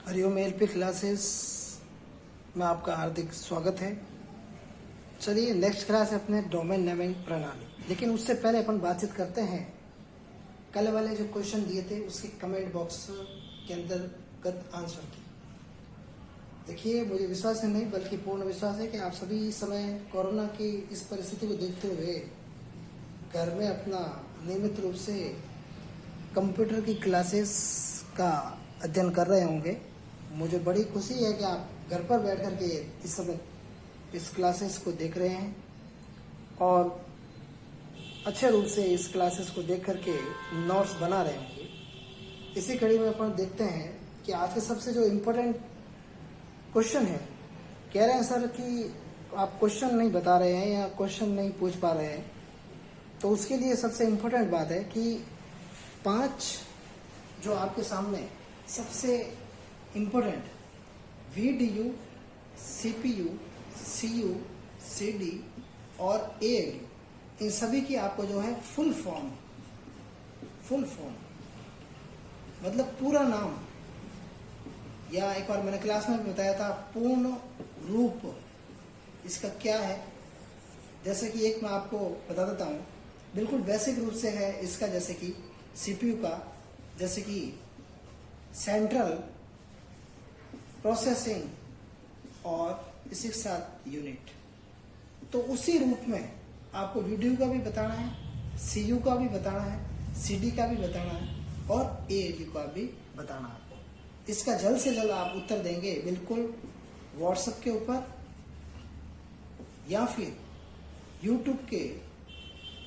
Hariom LP classes में आपका हार्दिक स्वागत है। चलिए नेक्स्ट क्लास है अपने डोमेन नेमिंग प्रणाली। लेकिन उससे पहले अपन बातचीत करते हैं कल वाले जो क्वेश्चन दिए थे उसके कमेंट बॉक्स के अंतर्गत आंसर की। देखिए, मुझे विश्वास है नहीं बल्कि पूर्ण विश्वास है कि आप सभी इस समय कोरोना की इस परिस्थिति को देखते हुए घर में अपना नियमित रूप से कंप्यूटर की क्लासेस का अध्ययन कर रहे होंगे। मुझे बड़ी खुशी है कि आप घर पर बैठ कर के इस समय इस क्लासेस को देख रहे हैं और अच्छे रूप से इस क्लासेस को देख कर के नोट्स बना रहे होंगे। इसी कड़ी में अपन देखते हैं कि आज के सबसे जो इम्पोर्टेंट क्वेश्चन है, कह रहे हैं सर कि आप क्वेश्चन नहीं बता रहे हैं या क्वेश्चन नहीं पूछ पा रहे हैं। तो उसके लिए सबसे इम्पोर्टेंट बात है कि 5 जो आपके सामने सबसे important VDU, CPU, CU, CD और ALU, इन सभी की आपको जो है फुल फॉर्म मतलब पूरा नाम, या एक बार मैंने क्लास में बताया था पूर्ण रूप इसका क्या है। जैसे कि एक मैं आपको बता देता हूँ, बिल्कुल बेसिक रूप से है इसका। जैसे कि CPU का जैसे कि सेंट्रल प्रोसेसिंग और इसी के साथ यूनिट, तो उसी रूप में आपको VDU का भी बताना है, CU का भी बताना है, CD का भी बताना है और ALU का भी बताना है आपको। इसका जल्द से जल्द आप उत्तर देंगे बिल्कुल व्हाट्सएप के ऊपर या फिर YouTube के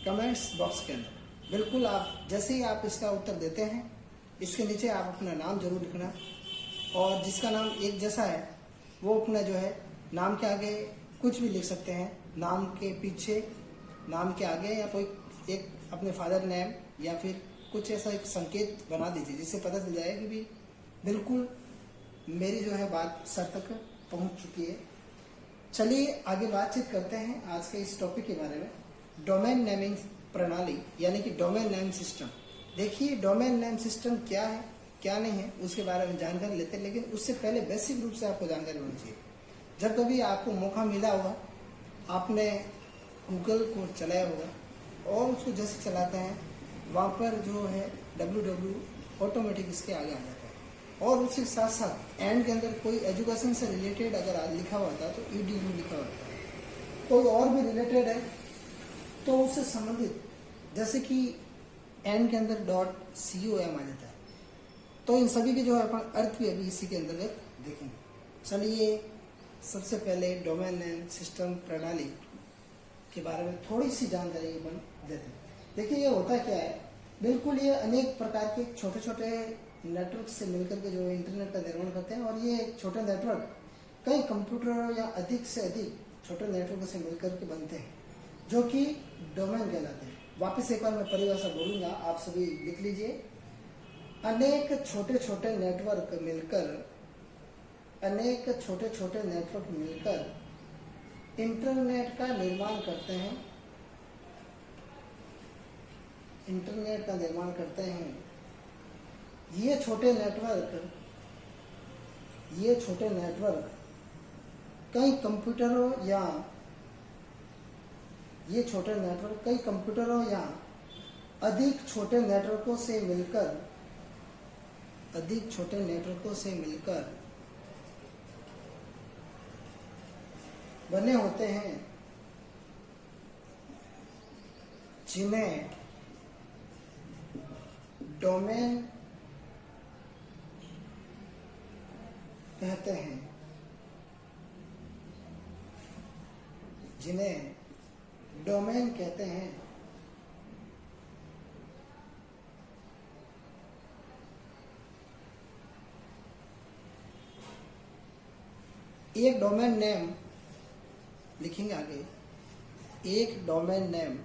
कमेंट्स बॉक्स के अंदर। बिल्कुल आप जैसे ही आप इसका उत्तर देते हैं, इसके नीचे आप अपना नाम जरूर लिखना, और जिसका नाम एक जैसा है वो अपना जो है नाम के आगे कुछ भी लिख सकते हैं, नाम के पीछे, नाम के आगे, या कोई एक अपने फादर नेम या फिर कुछ ऐसा एक संकेत बना दीजिए जिससे पता चल जाए कि भी बिल्कुल मेरी जो है बात सर तक पहुंच चुकी है। चलिए आगे बातचीत करते हैं आज के इस टॉपिक के बारे में, डोमेन नेमिंग प्रणाली यानी कि डोमेन नेम सिस्टम। देखिए, डोमेन नेम सिस्टम क्या है क्या नहीं है उसके बारे में जानकारी लेते हैं, लेकिन उससे पहले बेसिक रूप से आपको जानकारी होनी चाहिए। जब कभी आपको मौका मिला होगा, आपने गूगल को चलाया होगा और उसको जैसे चलाते हैं वहाँ पर जो है www ऑटोमेटिक इसके आगे आ जाता है, और उसके साथ साथ एंड के अंदर कोई एजुकेशन से रिलेटेड अगर लिखा हुआ था तो EDU लिखा हुआ था, कोई और भी रिलेटेड है तो उससे संबंधित जैसे कि एंड के अंदर .com आ जाता है। तो इन सभी के जो है अपन अर्थ भी अभी इसी के अंतर्गत देखेंगे। चलिए सबसे पहले डोमेन नेम सिस्टम प्रणाली के बारे में थोड़ी सी जानकारी अपन देते हैं। देखिए, ये होता क्या है, बिल्कुल ये अनेक प्रकार के छोटे छोटे नेटवर्क से मिलकर के जो इंटरनेट का निर्माण करते हैं, और ये छोटे नेटवर्क कई कंप्यूटर या अधिक से अधिक छोटे नेटवर्क से मिलकर के बनते हैं जो कि डोमेन कहलाते हैं। वापस एक बार मैं परिभाषा बोलूंगा, आप सभी लिख लीजिए। अनेक छोटे छोटे नेटवर्क मिलकर इंटरनेट का निर्माण करते हैं। ये छोटे नेटवर्क कई कंप्यूटरों या अधिक छोटे नेटवर्कों से मिलकर बने होते हैं, जिन्हें डोमेन कहते हैं। एक डोमेन नेम लिखेंगे आगे, एक डोमेन नेम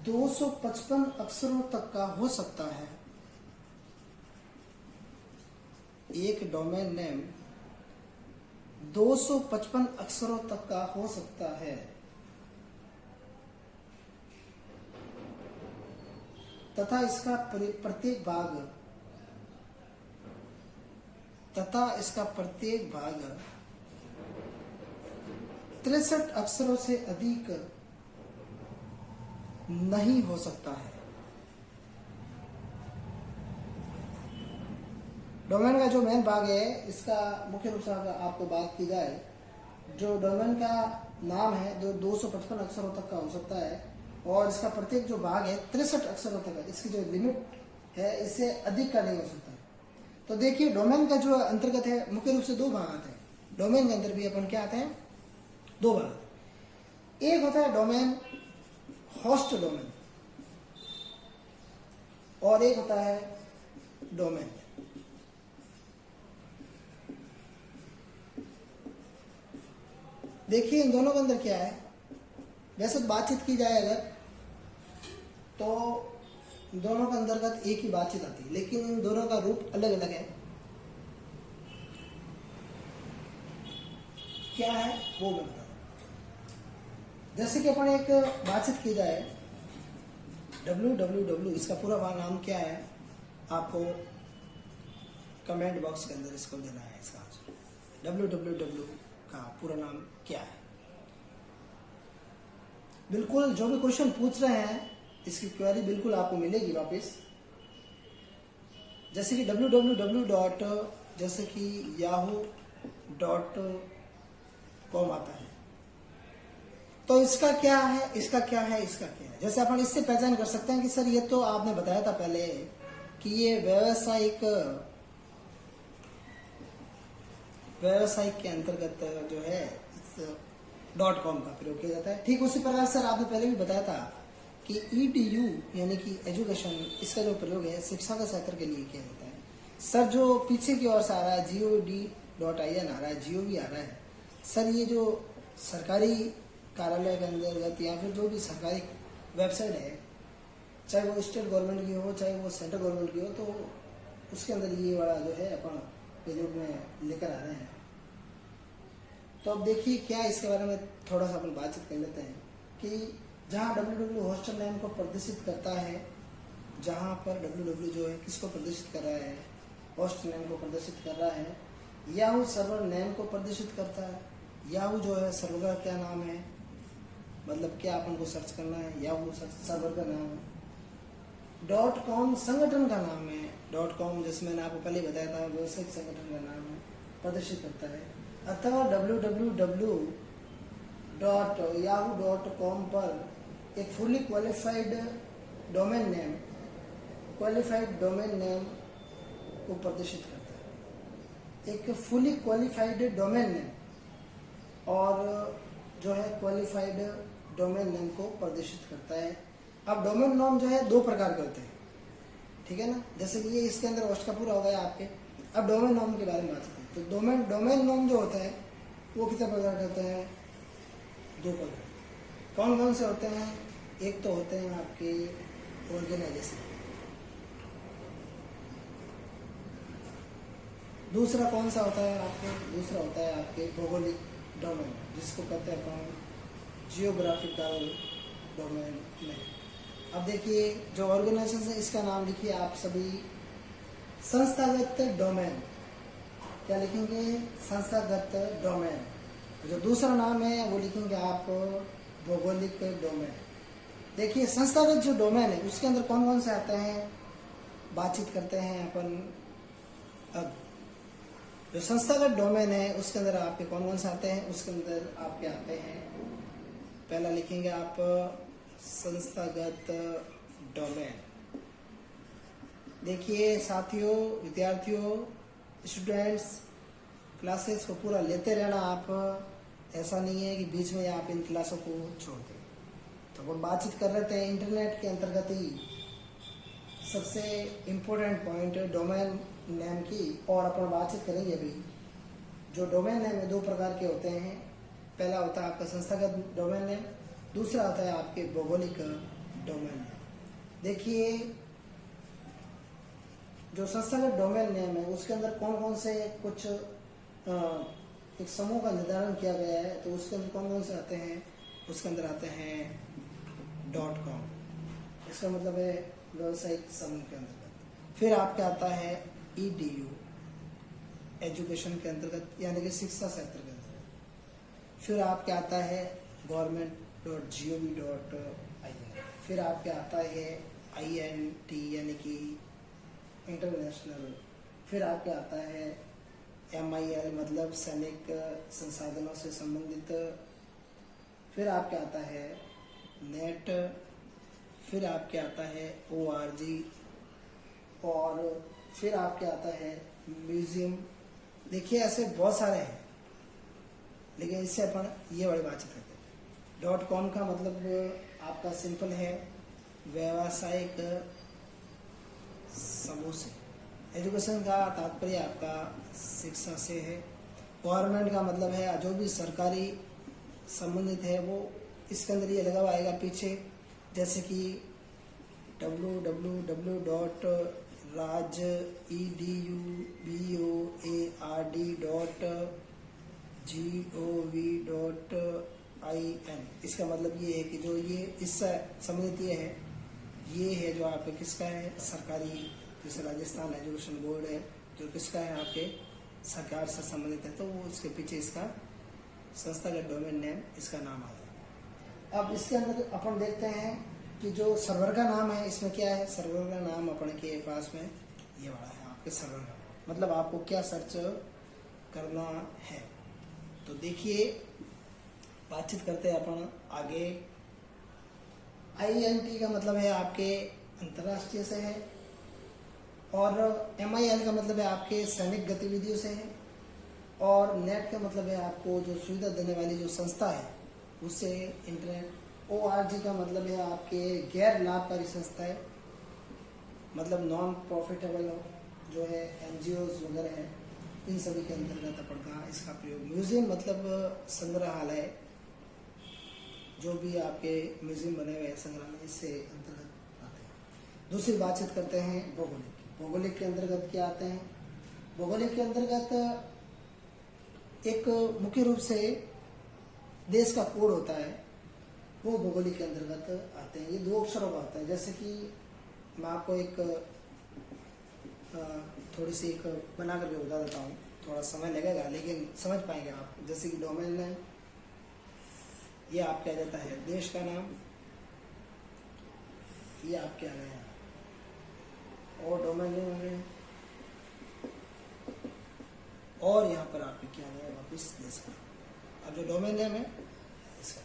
255 अक्षरों तक का हो सकता है। एक डोमेन नेम 255 अक्षरों तक का हो सकता है तथा इसका प्रत्येक भाग तथा इसका प्रत्येक भाग 63 अक्षरों से अधिक नहीं हो सकता है। डोमेन का जो मेन भाग है, इसका मुख्य रूप से अगर आपको बात की जाए, जो डोमेन का नाम है जो 255 अक्षरों तक का हो सकता है और इसका प्रत्येक जो भाग है 63 अक्षरों तक है। इसकी जो लिमिट है इससे अधिक का नहीं हो सकता है। तो देखिए डोमेन का जो अंतर्गत है मुख्य रूप से दो भाग आते हैं। डोमेन के अंदर भी अपन क्या आते हैं, दो भाग। एक होता है डोमेन होस्ट डोमेन और एक होता है डोमेन। देखिए इन दोनों के अंदर क्या है, वैसे बातचीत की जाए अगर तो दोनों के अंतर्गत एक ही बातचीत आती है, लेकिन इन दोनों का रूप अलग अलग है। क्या है वो मैं बता दूं। जैसे कि अपन एक बातचीत की जाए www, इसका पूरा नाम क्या है आपको कमेंट बॉक्स के अंदर इसको देना है। इसका आंसर www का पूरा नाम क्या है। बिल्कुल जो भी क्वेश्चन पूछ रहे हैं इसकी क्वेरी बिल्कुल आपको मिलेगी वापस। जैसे कि www. जैसे कि yahoo.com आता है, तो इसका क्या है, इसका क्या है, इसका क्या है। जैसे अपन इससे पहचान कर सकते हैं कि सर ये तो आपने बताया था पहले कि ये व्यावसायिक के अंतर्गत जो है इस .com का प्रयोग किया जाता है। ठीक उसी प्रकार सर आपने पहले भी बताया था कि edu यानी कि एजुकेशन, इसका जो प्रयोग है शिक्षा के क्षेत्र के लिए किया जाता है। सर जो पीछे की ओर से आ रहा है god.in आ रहा है, gov आ रहा है, सर ये जो सरकारी कार्यालय के अंतर्गत या फिर जो भी सरकारी वेबसाइट है, चाहे वो स्टेट गवर्नमेंट की हो चाहे वो सेंट्रल गवर्नमेंट की हो, तो उसके अंदर ये वाला जो है अपन प्रयोग में लेकर आ रहे हैं। तो अब देखिए क्या इसके बारे में थोड़ा सा अपन बातचीत कर लेते हैं कि जहाँ www हॉस्टल नेम को प्रदर्शित करता है, जहाँ पर www जो है किसको प्रदर्शित कर रहा है, होस्ट नेम को प्रदर्शित कर रहा है। याहू सर्वर नेम को प्रदर्शित करता है। याहू जो है सर्वर का क्या नाम है, मतलब क्या अपन को सर्च करना है, याहू सर्वर का नाम है। .com संगठन का नाम है। .com जैसे मैंने आपको पहले बताया था व्यवसायिक संगठन का नाम है, प्रदर्शित करता है। अथवा www.yahoo.com पर एक फुली क्वालिफाइड डोमेन नेम को प्रदर्शित करता है। एक फुली क्वालिफाइड डोमेन नेम और जो है क्वालिफाइड डोमेन नेम को प्रदर्शित करता है। अब डोमेन नाम जो है दो प्रकार के होते हैं, ठीक है ना। जैसे कि ये इसके अंदर होस्ट का पूरा हो गया आपके। अब डोमेन नाम के बारे में बात करते हैं। तो डोमेन नाम जो होता है वो कितने प्रकार के होते हैं, दो प्रकार। कौन कौन से होते हैं, एक तो होते हैं आपके ऑर्गेनाइजेशन, दूसरा कौन सा होता है आपके, दूसरा होता है आपके भौगोलिक डोमेन, जिसको कहते हैं अपन जियोग्राफिकल डोमेन में। अब देखिए जो ऑर्गेनाइजेशन है इसका नाम लिखिए आप सभी संस्थागत डोमेन। क्या लिखेंगे, संस्थागत डोमेन। जो दूसरा नाम है वो लिखेंगे आप भौगोलिक डोमेन। देखिए संस्थागत जो डोमेन है उसके अंदर कौन कौन से आते हैं, बातचीत करते हैं अपन। अब जो संस्थागत डोमेन है उसके अंदर आपके कौन कौन से आते हैं, उसके अंदर आपके आते हैं, पहला लिखेंगे आप संस्थागत डोमेन। देखिए साथियों, विद्यार्थियों, स्टूडेंट्स, क्लासेस को पूरा लेते रहना आप। ऐसा नहीं है कि बीच में आप इन क्लासों को छोड़ दें। तो वो बातचीत कर रहे थे इंटरनेट के अंतर्गत ही सबसे इम्पोर्टेंट पॉइंट है डोमेन नेम की, और अपन बातचीत करेंगे अभी। जो डोमेन नेम है दो प्रकार के होते हैं। पहला होता है आपका संस्थागत डोमेन नेम, दूसरा होता है आपके भौगोलिक डोमेन नेम। देखिए जो संस्थागत डोमेन नेम है उसके अंदर कौन कौन से कुछ एक समूह का निर्धारण किया गया है। तो उसके अंदर कौन कौन से आते हैं, उसके अंदर आते हैं .com, इसका मतलब है व्यावसायिक समूह के अंतर्गत। फिर आपका आता है edu, एजुकेशन के अंतर्गत यानी कि शिक्षा क्षेत्र के अंतर्गत। फिर आपके आता है government.gov.in। फिर आपके आता है INT यानी कि इंटरनेशनल। फिर आपके आता है MIL मतलब सैनिक संसाधनों से संबंधित। फिर आपके आता है नेट। फिर आपके आता है ORG। और फिर आपके आता है म्यूजियम। देखिए ऐसे बहुत सारे हैं, लेकिन इससे अपन ये वाली बातचीत करते हैं। .com का मतलब आपका सिंपल है व्यावसायिक समूह से। एजुकेशन का तात्पर्य आपका शिक्षा से है। गवर्नमेंट का मतलब है जो भी सरकारी संबंधित है वो इसके अंदर ये लगा हुआ आएगा पीछे, जैसे कि www.raj.edub.gov.in। इसका मतलब ये है कि जो ये इससे संबंधित ये है जो आपके किसका है, सरकारी, जैसे राजस्थान एजुकेशन बोर्ड है जो किसका है, आपके सरकार से संबंधित है, तो वो इसके पीछे इसका संस्था का डोमेन नेम इसका नाम आ गया। अब इसके अंदर अपन देखते हैं कि जो सर्वर का नाम है इसमें क्या है। सर्वर का नाम अपन के पास में ये वाला है आपके सर्वर का, मतलब आपको क्या सर्च करना है। तो देखिए बातचीत करते हैं अपन आगे। INT का मतलब है आपके अंतर्राष्ट्रीय से है, और MIL का मतलब है आपके सैनिक गतिविधियों से है, और नेट का मतलब है आपको जो सुविधा देने वाली जो संस्था है उससे इंटरनेट। ORG का मतलब है आपके गैर लाभकारी संस्था है, मतलब नॉन प्रॉफिटेबल जो है NGOs वगैरह है, इन सभी के अंतर्गत अपन का इसका प्रयोग। म्यूजियम मतलब संग्रहालय, जो भी आपके म्यूजियम बने हुए हैं संग्रहालय, इससे अंतर्गत आते हैं। दूसरी बातचीत करते हैं भौगोलिक। भौगोलिक के अंतर्गत क्या आते हैं। भौगोलिक के अंतर्गत एक मुख्य रूप से देश का कोड होता है, वो भौगोलिक के अंतर्गत आते हैं। ये 2 अक्षरों का होता है। जैसे कि मैं आपको एक थोड़ी सी एक बना करके बता देता हूँ, थोड़ा समय लगेगा लेकिन समझ पाएंगे आप। जैसे कि डोमेन नेम, ये आपके आ जाता है देश का नाम, ये आपके आ गया, और डोमेन नेम हो गया, और यहाँ पर आपके क्या आ गया वापिस देश का। अब जो डोमेन नेम है इसका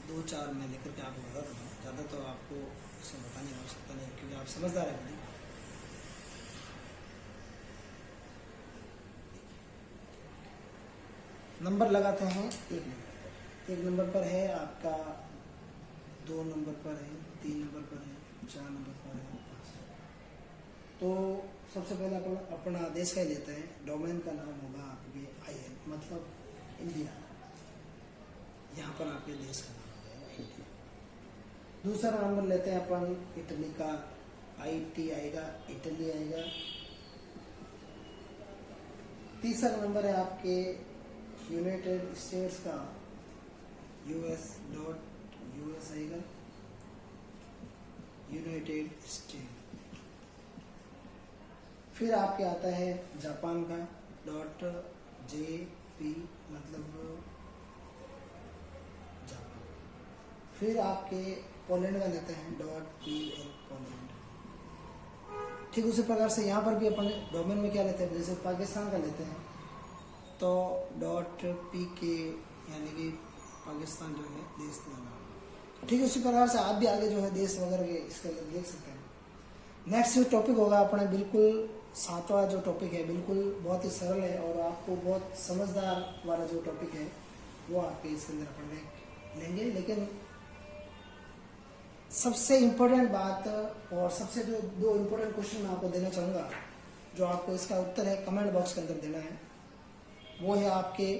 2-4 में लेकर के आपको बता दूँ, ज़्यादा तो आपको इसमें बताने की आवश्यकता नहीं, क्योंकि आप समझदार हैं। नंबर लगाते हैं 1 नंबर पर है आपका, 2 नंबर पर है, 3 नंबर पर है, 4 नंबर पर है, 5। तो सबसे पहले अपन अपना देश का ही लेते हैं। डोमेन का नाम होगा आपके IN मतलब इंडिया, यहाँ पर आपके देश का नाम है इंडिया। दूसरा नंबर लेते हैं अपन इटली का, IT आएगा, इटली आएगा। तीसरा नंबर है आपके यूनाइटेड स्टेट्स का, US आएगा, यूनाइटेड स्टेट। फिर आपके आता है जापान का .JP मतलब जापान। फिर आपके पोलैंड का लेते हैं .PL पोलैंड। ठीक उसी प्रकार से यहाँ पर भी अपन डोमेन में क्या लेते हैं, जैसे पाकिस्तान का लेते हैं तो .PK यानी कि पाकिस्तान जो है देश का नाम। ठीक उसी प्रकार से आप भी आगे जो है देश वगैरह के इसके अंदर देख सकते हैं। नेक्स्ट जो टॉपिक होगा अपने बिल्कुल 7वां जो टॉपिक है, बिल्कुल बहुत ही सरल है और आपको बहुत समझदार वाला जो टॉपिक है वो आपके इसके अंदर अपन लेंगे। लेकिन सबसे इम्पोर्टेंट बात और सबसे जो 2 इम्पोर्टेंट क्वेश्चन मैं आपको देना चाहूँगा, जो आपको इसका उत्तर है कमेंट बॉक्स के अंदर देना है, वो है आपके,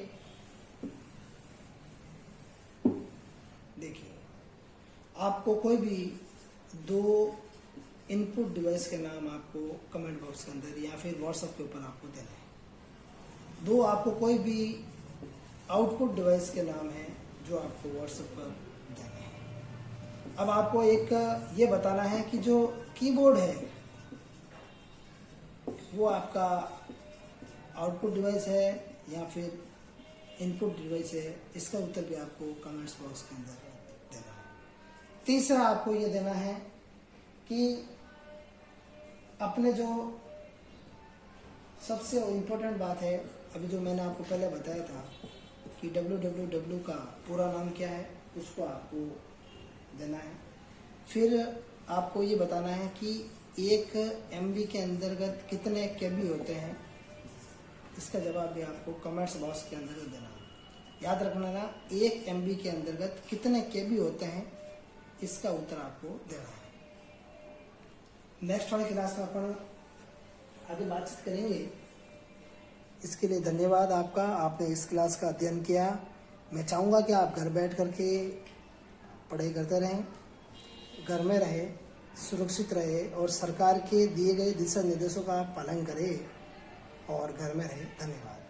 देखिए आपको कोई भी 2 इनपुट डिवाइस के नाम आपको कमेंट बॉक्स के अंदर या फिर व्हाट्सएप के ऊपर आपको देना है। 2 आपको कोई भी आउटपुट डिवाइस के नाम है जो आपको व्हाट्सएप पर देना है। अब आपको एक ये बताना है कि जो कीबोर्ड है वो आपका आउटपुट डिवाइस है या फिर इनपुट डिवाइस है, इसका उत्तर भी आपको कमेंट्स बॉक्स के अंदर देना है। तीसरा आपको ये देना है कि अपने जो सबसे इम्पोर्टेंट बात है, अभी जो मैंने आपको पहले बताया था कि www का पूरा नाम क्या है, उसको आपको देना है। फिर आपको ये बताना है कि 1 MB के अंतर्गत कितने KB होते हैं, इसका जवाब भी आपको कमेंट्स बॉक्स के अंदर देना है। याद रखना ना, 1 MB के अंतर्गत कितने KB होते हैं, इसका उत्तर आपको देना है। नेक्स्ट वाली क्लास में अपन आगे बातचीत करेंगे। इसके लिए धन्यवाद आपका, आपने इस क्लास का अध्ययन किया। मैं चाहूँगा कि आप घर बैठ करके पढ़ाई करते रहें, घर में रहे, सुरक्षित रहे और सरकार के दिए गए दिशा निर्देशों का पालन करें और घर में रहे। धन्यवाद।